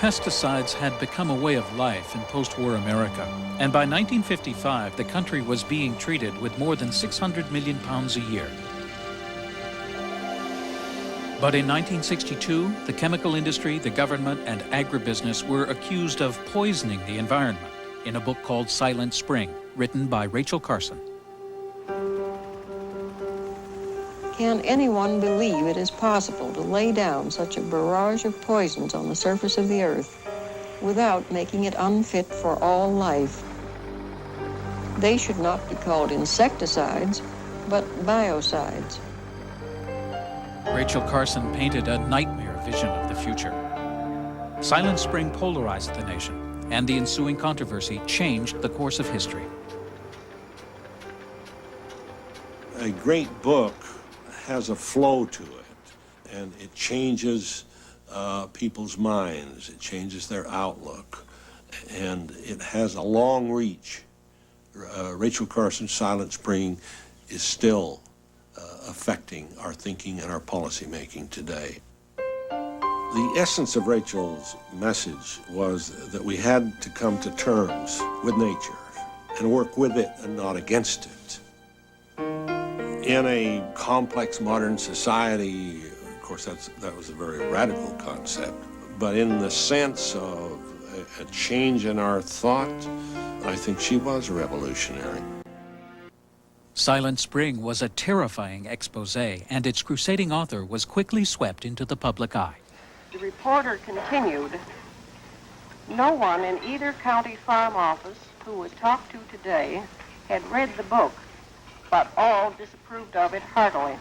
Pesticides had become a way of life in post-war America, and by 1955, the country was being treated with more than 600 million pounds a year. But in 1962, the chemical industry, the government, and agribusiness were accused of poisoning the environment in a book called Silent Spring, written by Rachel Carson. Can anyone believe it is possible to lay down such a barrage of poisons on the surface of the earth without making it unfit for all life? They should not be called insecticides, but biocides. Rachel Carson painted a nightmare vision of the future. Silent Spring polarized the nation, and the ensuing controversy changed the course of history. A great book has a flow to it, and it changes people's minds, it changes their outlook, and it has a long reach. Rachel Carson's Silent Spring is still affecting our thinking and our policy making today. The essence of Rachel's message was that we had to come to terms with nature and work with it and not against it. In a complex modern society, of course, that was a very radical concept, but in the sense of a change in our thought, I think she was revolutionary. Silent Spring was a terrifying expose, and its crusading author was quickly swept into the public eye. The reporter continued, "No one in either county farm office who was talked to today had read the book, but all disapproved of it heartily."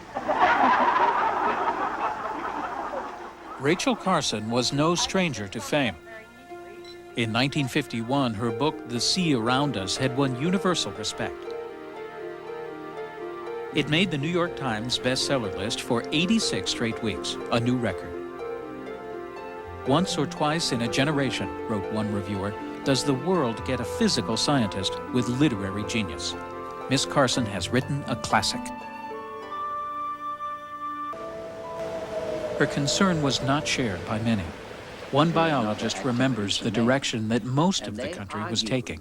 Rachel Carson was no stranger to fame. In 1951, her book, The Sea Around Us, had won universal respect. It made the New York Times bestseller list for 86 straight weeks, a new record. Once or twice in a generation, wrote one reviewer, does the world get a physical scientist with literary genius. Miss Carson has written a classic. Her concern was not shared by many. One biologist remembers the direction that most of the country was taking.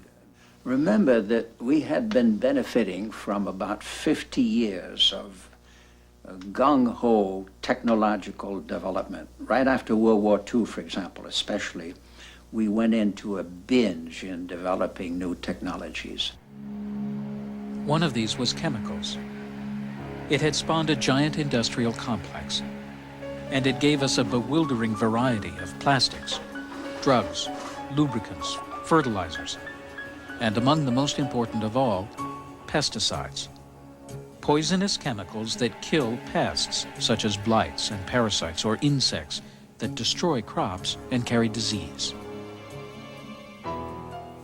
Remember that we had been benefiting from about 50 years of gung-ho technological development. Right after World War II, for example, especially, we went into a binge in developing new technologies. One of these was chemicals. It had spawned a giant industrial complex, and it gave us a bewildering variety of plastics, drugs, lubricants, fertilizers, and among the most important of all, pesticides. Poisonous chemicals that kill pests, such as blights and parasites or insects that destroy crops and carry disease.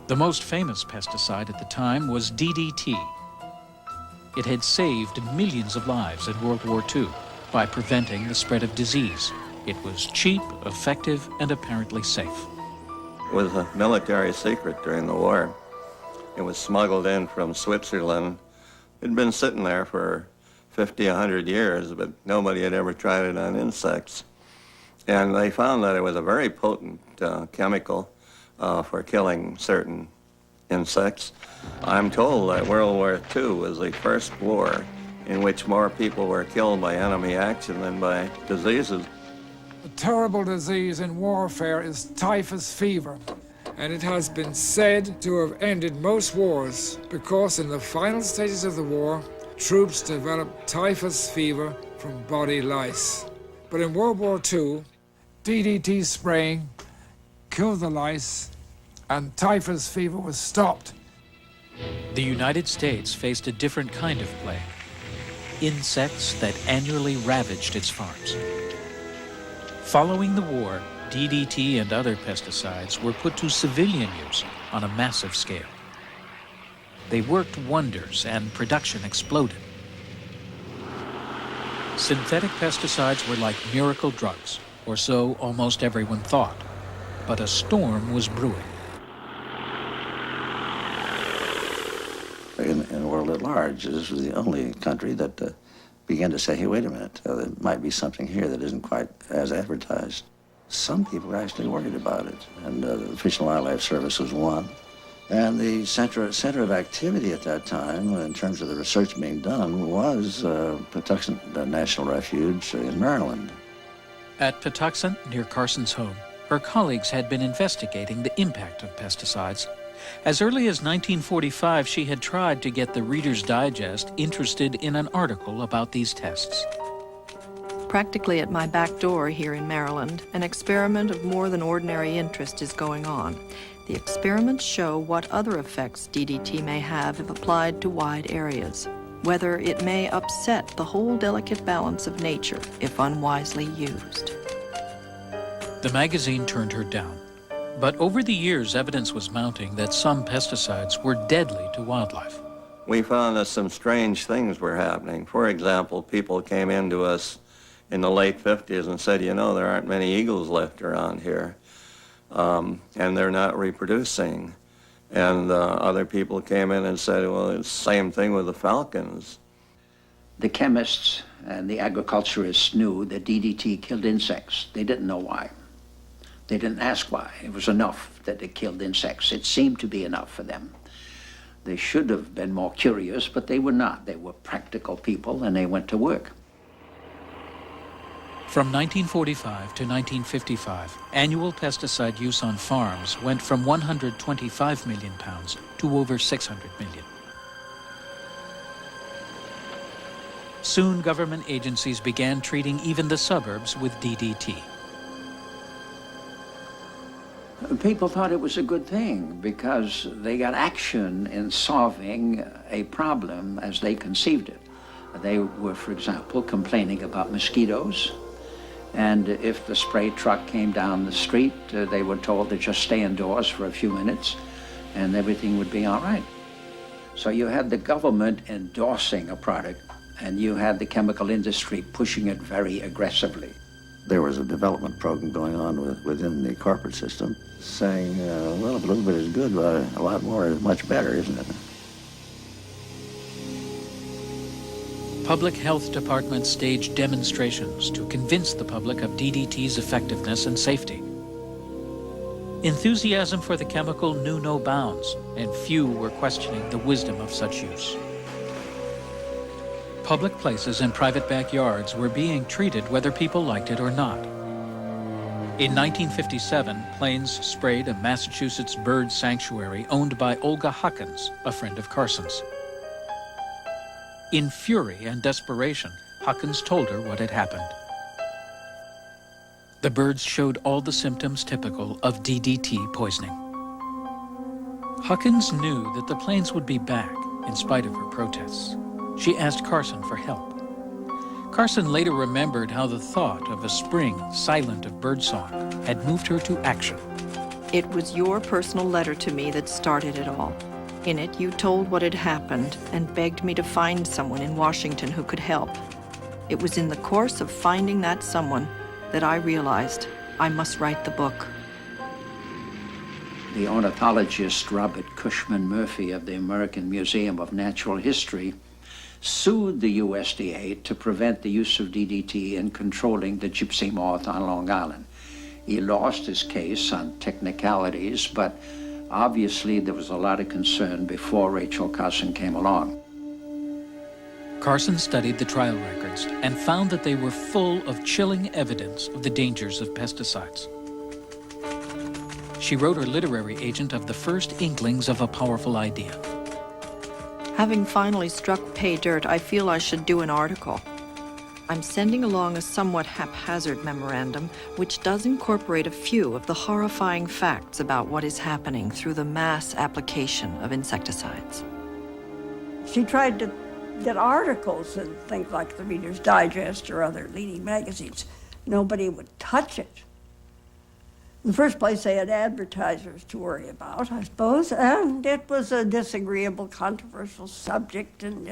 The most famous pesticide at the time was DDT. It had saved millions of lives in World War II by preventing the spread of disease. It was cheap, effective, and apparently safe. It was a military secret during the war. It was smuggled in from Switzerland. It'd been sitting there for 50, 100 years, but nobody had ever tried it on insects. And they found that it was a very potent chemical for killing certain insects. I'm told that World War II was the first war in which more people were killed by enemy action than by diseases. A terrible disease in warfare is typhus fever, and it has been said to have ended most wars because in the final stages of the war, troops developed typhus fever from body lice. But in World War II, DDT spraying killed the lice, and typhus fever was stopped. The United States faced a different kind of plague, insects that annually ravaged its farms. Following the war, DDT and other pesticides were put to civilian use on a massive scale. They worked wonders and production exploded. Synthetic pesticides were like miracle drugs, or so almost everyone thought. But a storm was brewing. In the world at large, this was the only country that began to say, hey, wait a minute, there might be something here that isn't quite as advertised. Some people were actually worried about it, and the Fish and Wildlife Service was one. And the center of activity at that time, in terms of the research being done, was Patuxent National Refuge in Maryland. At Patuxent, near Carson's home, her colleagues had been investigating the impact of pesticides. As early as 1945, she had tried to get the Reader's Digest interested in an article about these tests. Practically at my back door here in Maryland, an experiment of more than ordinary interest is going on. The experiments show what other effects DDT may have if applied to wide areas, whether it may upset the whole delicate balance of nature if unwisely used. The magazine turned her down. But over the years, evidence was mounting that some pesticides were deadly to wildlife. We found that some strange things were happening. For example, people came into us in the late 50s and said, you know, there aren't many eagles left around here, and they're not reproducing. And other people came in and said, well, it's the same thing with the falcons. The chemists and the agriculturists knew that DDT killed insects. They didn't know why. They didn't ask why. It was enough that it killed insects. It seemed to be enough for them. They should have been more curious, but they were not. They were practical people, and they went to work. From 1945 to 1955, annual pesticide use on farms went from 125 million pounds to over 600 million. Soon, government agencies began treating even the suburbs with DDT. People thought it was a good thing because they got action in solving a problem as they conceived it. They were, for example, complaining about mosquitoes. And if the spray truck came down the street, they were told to just stay indoors for a few minutes and everything would be all right. So you had the government endorsing a product and you had the chemical industry pushing it very aggressively. There was a development program going on within the corporate system saying, well, if a little bit is good, but a lot more is much better, isn't it? Public health departments staged demonstrations to convince the public of DDT's effectiveness and safety. Enthusiasm for the chemical knew no bounds, and few were questioning the wisdom of such use. Public places and private backyards were being treated whether people liked it or not. In 1957, planes sprayed a Massachusetts bird sanctuary owned by Olga Huckins, a friend of Carson's. In fury and desperation, Huckins told her what had happened. The birds showed all the symptoms typical of DDT poisoning. Huckins knew that the planes would be back in spite of her protests. She asked Carson for help. Carson later remembered how the thought of a spring silent of birdsong had moved her to action. It was your personal letter to me that started it all. In it, you told what had happened and begged me to find someone in Washington who could help. It was in the course of finding that someone that I realized I must write the book. The ornithologist Robert Cushman Murphy of the American Museum of Natural History sued the USDA to prevent the use of DDT in controlling the gypsy moth on Long Island. He lost his case on technicalities, but obviously there was a lot of concern before Rachel Carson came along. Carson studied the trial records and found that they were full of chilling evidence of the dangers of pesticides. She wrote her literary agent of the first inklings of a powerful idea. Having finally struck pay dirt, I feel I should do an article. I'm sending along a somewhat haphazard memorandum, which does incorporate a few of the horrifying facts about what is happening through the mass application of insecticides. She tried to get articles in things like the Reader's Digest or other leading magazines. Nobody would touch it. In the first place, they had advertisers to worry about, I suppose, and it was a disagreeable, controversial subject, and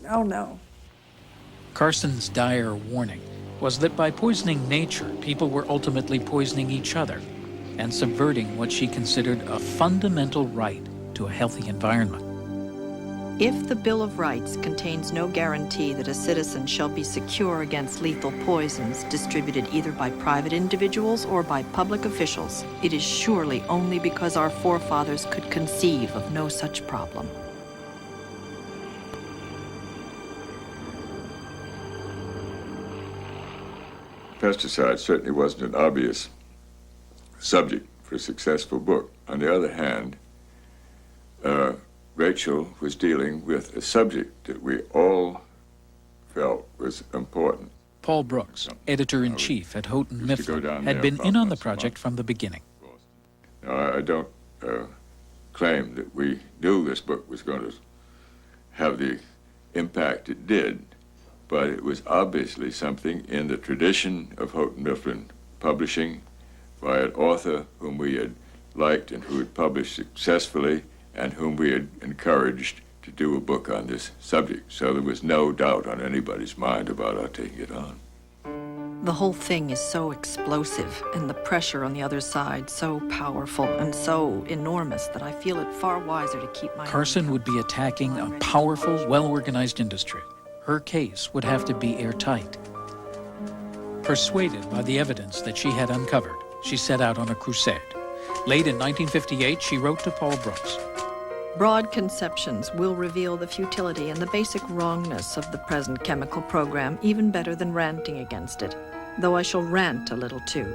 oh no. Carson's dire warning was that by poisoning nature, people were ultimately poisoning each other and subverting what she considered a fundamental right to a healthy environment. If the Bill of Rights contains no guarantee that a citizen shall be secure against lethal poisons distributed either by private individuals or by public officials, it is surely only because our forefathers could conceive of no such problem. Pesticide certainly wasn't an obvious subject for a successful book. On the other hand, Rachel was dealing with a subject that we all felt was important. Paul Brooks, editor-in-chief at Houghton Mifflin, had been in on the project from the beginning. Now, I don't claim that we knew this book was going to have the impact it did, but it was obviously something in the tradition of Houghton Mifflin publishing by an author whom we had liked and who had published successfully and whom we had encouraged to do a book on this subject. So there was no doubt on anybody's mind about our taking it on. The whole thing is so explosive, and the pressure on the other side so powerful and so enormous that I feel it far wiser to keep my... Carson would be attacking a powerful, well-organized industry. Her case would have to be airtight. Persuaded by the evidence that she had uncovered, she set out on a crusade. Late in 1958, she wrote to Paul Brooks. Broad conceptions will reveal the futility and the basic wrongness of the present chemical program even better than ranting against it, though I shall rant a little too.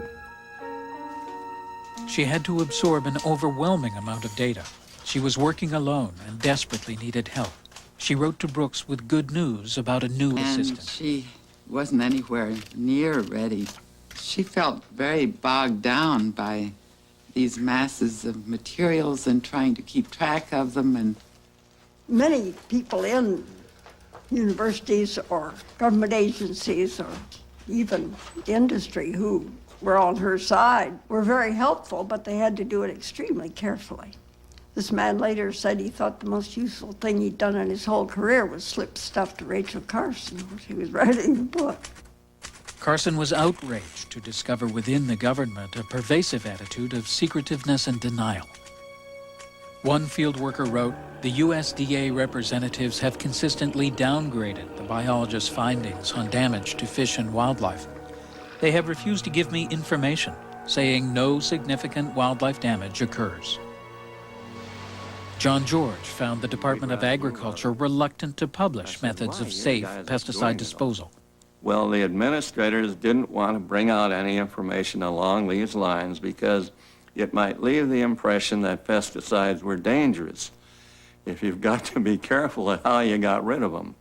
She had to absorb an overwhelming amount of data. She was working alone and desperately needed help. She wrote to Brooks with good news about a new assistant. She wasn't anywhere near ready. She felt very bogged down by these masses of materials and trying to keep track of them. And many people in universities or government agencies or even industry who were on her side were very helpful, but they had to do it extremely carefully. This man later said he thought the most useful thing he'd done in his whole career was slip stuff to Rachel Carson when she was writing the book. Carson was outraged to discover within the government a pervasive attitude of secretiveness and denial. One field worker wrote, "The USDA representatives have consistently downgraded the biologist's findings on damage to fish and wildlife. They have refused to give me information, saying no significant wildlife damage occurs." John George found the Department of Agriculture reluctant to publish methods of safe pesticide disposal. Well, the administrators didn't want to bring out any information along these lines because it might leave the impression that pesticides were dangerous if you've got to be careful at how you got rid of them.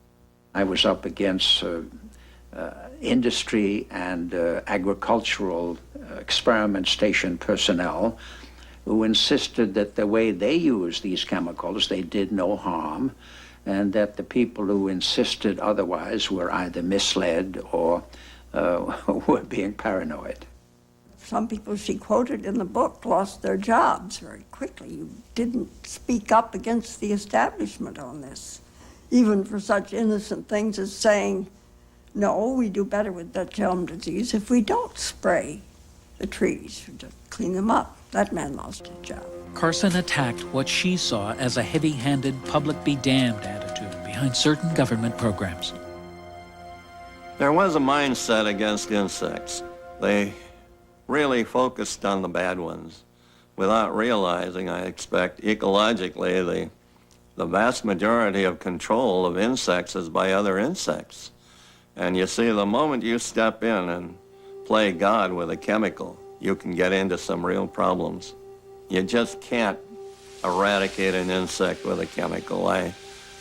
I was up against industry and agricultural experiment station personnel who insisted that the way they used these chemicals, they did no harm, and that the people who insisted otherwise were either misled or were being paranoid. Some people she quoted in the book lost their jobs very quickly. You didn't speak up against the establishment on this, even for such innocent things as saying, no, we do better with Dutch elm disease if we don't spray the trees, to clean them up. That man lost his job. Carson attacked what she saw as a heavy-handed, public-be-damned attitude behind certain government programs. There was a mindset against insects. They really focused on the bad ones without realizing, I expect, ecologically, the vast majority of control of insects is by other insects. And you see, the moment you step in and play God with a chemical, you can get into some real problems. You just can't eradicate an insect with a chemical. I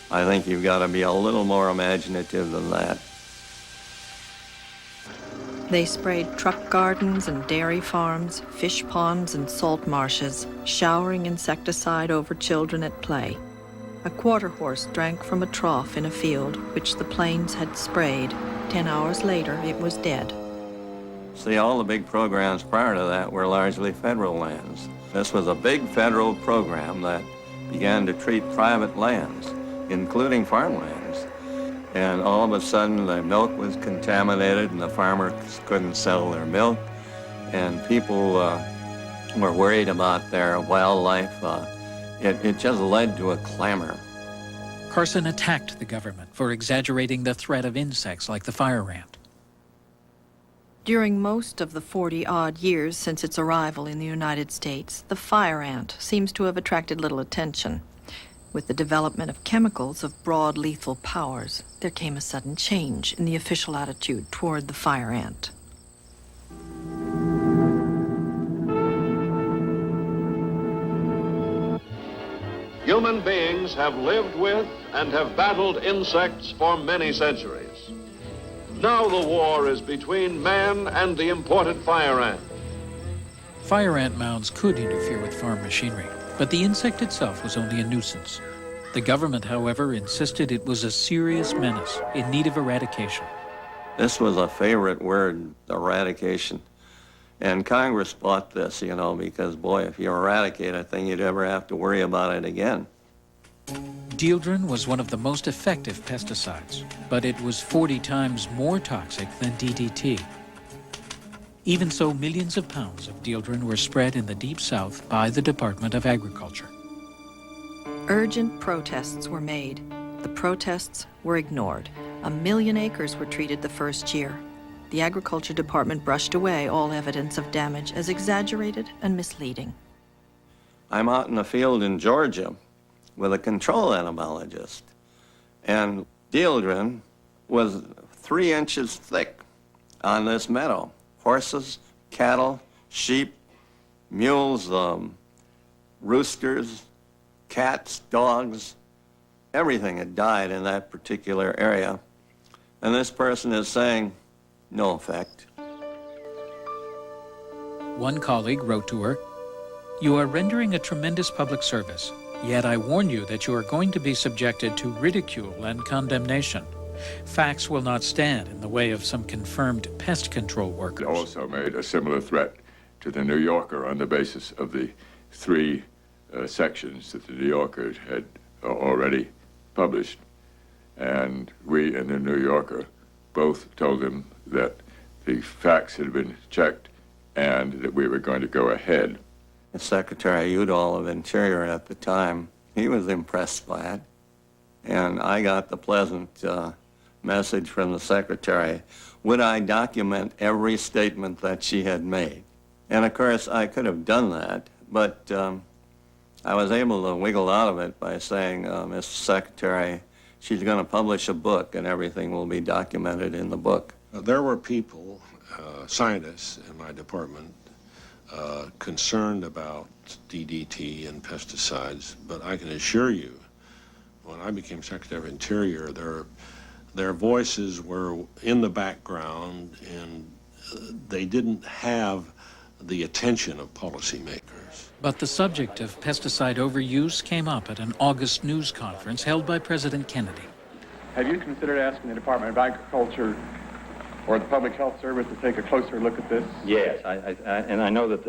think you've got to be a little more imaginative than that. They sprayed truck gardens and dairy farms, fish ponds and salt marshes, showering insecticide over children at play. A quarter horse drank from a trough in a field which the planes had sprayed. 10 hours later, it was dead. See, all the big programs prior to that were largely federal lands. This was a big federal program that began to treat private lands, including farmlands. And all of a sudden, the milk was contaminated and the farmers couldn't sell their milk. And people were worried about their wildlife. It just led to a clamor. Carson attacked the government for exaggerating the threat of insects like the fire ant. During most of the 40-odd years since its arrival in the United States, the fire ant seems to have attracted little attention. With the development of chemicals of broad lethal powers, there came a sudden change in the official attitude toward the fire ant. Human beings have lived with and have battled insects for many centuries. Now the war is between man and the imported fire ant. Fire ant mounds could interfere with farm machinery, but the insect itself was only a nuisance. The government, however, insisted it was a serious menace in need of eradication. This was a favorite word, eradication. And Congress fought this, you know, because, boy, if you eradicate a thing, you'd never have to worry about it again. Dieldrin was one of the most effective pesticides, but it was 40 times more toxic than DDT. Even so, millions of pounds of Dieldrin were spread in the Deep South by the Department of Agriculture. Urgent protests were made. The protests were ignored. 1 million acres were treated the first year. The Agriculture Department brushed away all evidence of damage as exaggerated and misleading. I'm out in the field in Georgia with a control entomologist, and Dieldrin was 3 inches thick on this meadow. Horses, cattle, sheep, mules, roosters, cats, dogs, everything had died in that particular area. And this person is saying, no effect. One colleague wrote to her, "You are rendering a tremendous public service, yet I warn you that you are going to be subjected to ridicule and condemnation. Facts will not stand in the way of some confirmed pest control workers." It also made a similar threat to the New Yorker on the basis of the 3 sections that the New Yorker had already published. And we in the New Yorker both told him that the facts had been checked and that we were going to go ahead. Secretary Udall of Interior at the time, he was impressed by it. And I got the pleasant message from the secretary, would I document every statement that she had made? And of course, I could have done that, but I was able to wiggle out of it by saying, Mr. Secretary, she's going to publish a book and everything will be documented in the book. There were people, scientists in my department, concerned about DDT and pesticides, but I can assure you, when I became Secretary of Interior, their voices were in the background and they didn't have the attention of policymakers. But the subject of pesticide overuse came up at an August news conference held by President Kennedy. Have you considered asking the Department of Agriculture or the Public Health Service to take a closer look at this? Yes, and I know that